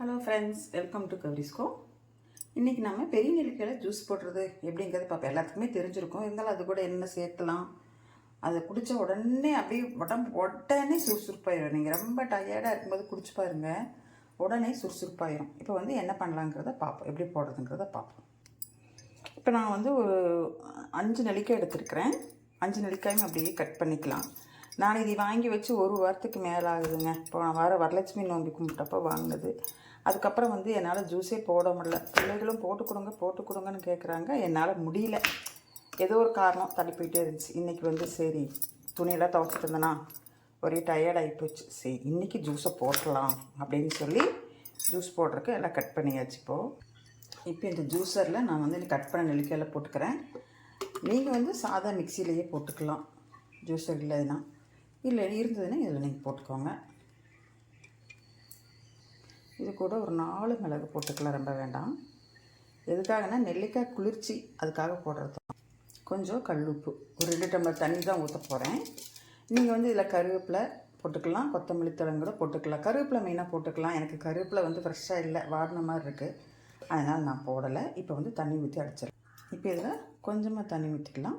Hello friends, welcome to கவரிஸ்கோ. இன்றைக்கி நம்ம பெரிய நெல்லிக்காயில் ஜூஸ் போடுறது எப்படிங்கிறது பார்ப்போம். எல்லாத்துக்குமே தெரிஞ்சிருக்கும், இருந்தாலும் அது கூட என்ன சேர்க்கலாம். அதை குடித்த உடனே அப்படியே உடனே சுறுசுறுப்பாயிடும். நீங்கள் ரொம்ப டயர்டாக இருக்கும்போது குடிச்சு பாருங்கள், உடனே சுறுசுறுப்பாயிடும். இப்போ என்ன பண்ணலாங்கிறத பார்ப்போம், எப்படி போடுறதுங்கிறத பார்ப்போம். இப்போ நான் ஒரு 5 நெல்லிக்காய் எடுத்துருக்கிறேன். 5 நெல்லிக்காயும் அப்படியே கட் பண்ணிக்கலாம். நான் இதை வாங்கி வச்சு 1 வாரத்துக்கு மேலே ஆகுதுங்க. இப்போ நான் வரலட்சுமி நோம்பி கும்பிட்டப்போ வாங்கினது. அதுக்கப்புறம் என்னால் ஜூஸே போட முடியல. பிள்ளைகளும் போட்டு கொடுங்கன்னு கேட்குறாங்க. என்னால் முடியல, ஏதோ ஒரு காரணம் தள்ளி போயிட்டே இருந்துச்சு. இன்றைக்கி சரி, துணியெல்லாம் துவைச்சிட்டு இருந்தேன்னா ஒரே டயர்ட் ஆகிப்போச்சு. சரி, இன்றைக்கி ஜூஸை போட்டலாம் அப்படின்னு சொல்லி ஜூஸ் போடுறதுக்கு எல்லாம் கட் பண்ணியாச்சு. இப்போ இந்த ஜூஸரில் நான் கட் பண்ண நெல்லிக்காயில் போட்டுக்கிறேன். நீங்கள் சாதா மிக்சியிலேயே போட்டுக்கலாம். ஜூஸர் இல்லைன்னா இல்லை இருந்ததுன்னா இதில் நீங்கள் போட்டுக்கோங்க. இது கூட ஒரு 4 மிளகு போட்டுக்கலாம், ரொம்ப வேண்டாம். எதுக்காகனா நெல்லிக்காய் குளிர்ச்சி, அதுக்காக போடுறது. கொஞ்சம் கல்லுப்பு, ஒரு 2 டம்ளர் தண்ணி தான் ஊற்ற போகிறேன். நீங்கள் இதில் கருவேப்பிலை போட்டுக்கலாம், கொத்தமல்லி தழை கூட போட்டுக்கலாம். கருவேப்பிலை மெயினாக போட்டுக்கலாம். எனக்கு கருவேப்பிலை ஃப்ரெஷ்ஷாக இல்லை, வாடின மாதிரி இருக்குது, அதனால் நான் போடலை. இப்போ தண்ணி ஊற்றி அடிச்சிடலாம். இப்போ இதில் கொஞ்சமாக தண்ணி ஊற்றிக்கலாம்.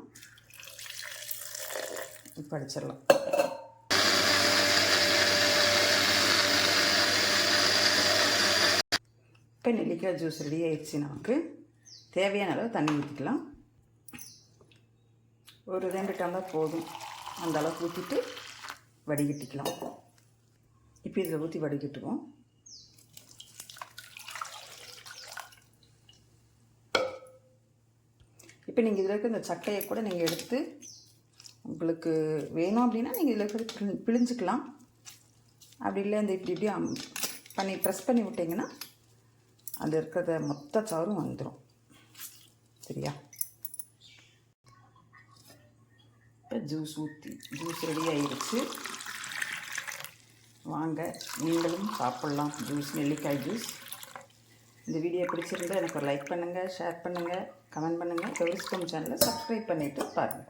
இப்போ அடிச்சிடலாம். இப்போ நெல்லிக்காய் ஜூஸ் ரெடி ஆயிடுச்சு. நமக்கு தேவையான அளவு தண்ணி ஊற்றிக்கலாம். ஒரு 2 டம்ளர் போதும், அந்த அளவுக்கு ஊற்றிட்டு வடிகட்டிக்கலாம். இப்போ இதில் ஊற்றி வடிகட்டுவோம். இப்போ நீங்கள் இதில் இருக்க இந்த சக்கையை கூட நீங்கள் எடுத்து, உங்களுக்கு வேணும் அப்படின்னா நீங்கள் இதில் இருக்கிறது பிழிஞ்சிக்கலாம். அப்படி இல்லை இப்படி பண்ணி ப்ரெஸ் பண்ணி விட்டிங்கன்னா அது இருக்கிறத மொத்த சாரும் வந்துடும். சரியா? இப்போ ஜூஸ் ரெடி ஆகிடுச்சு. வாங்க நீங்களும் சாப்பிட்லாம் ஜூஸ், நெல்லிக்காய் ஜூஸ். இந்த வீடியோ பிடிச்சிருந்தால் எனக்கு ஒரு லைக் பண்ணுங்கள், ஷேர் பண்ணுங்கள், கமெண்ட் பண்ணுங்கள். கவரிஸ்கோ சேனலை சப்ஸ்கிரைப் பண்ணிவிட்டு பாருங்கள்.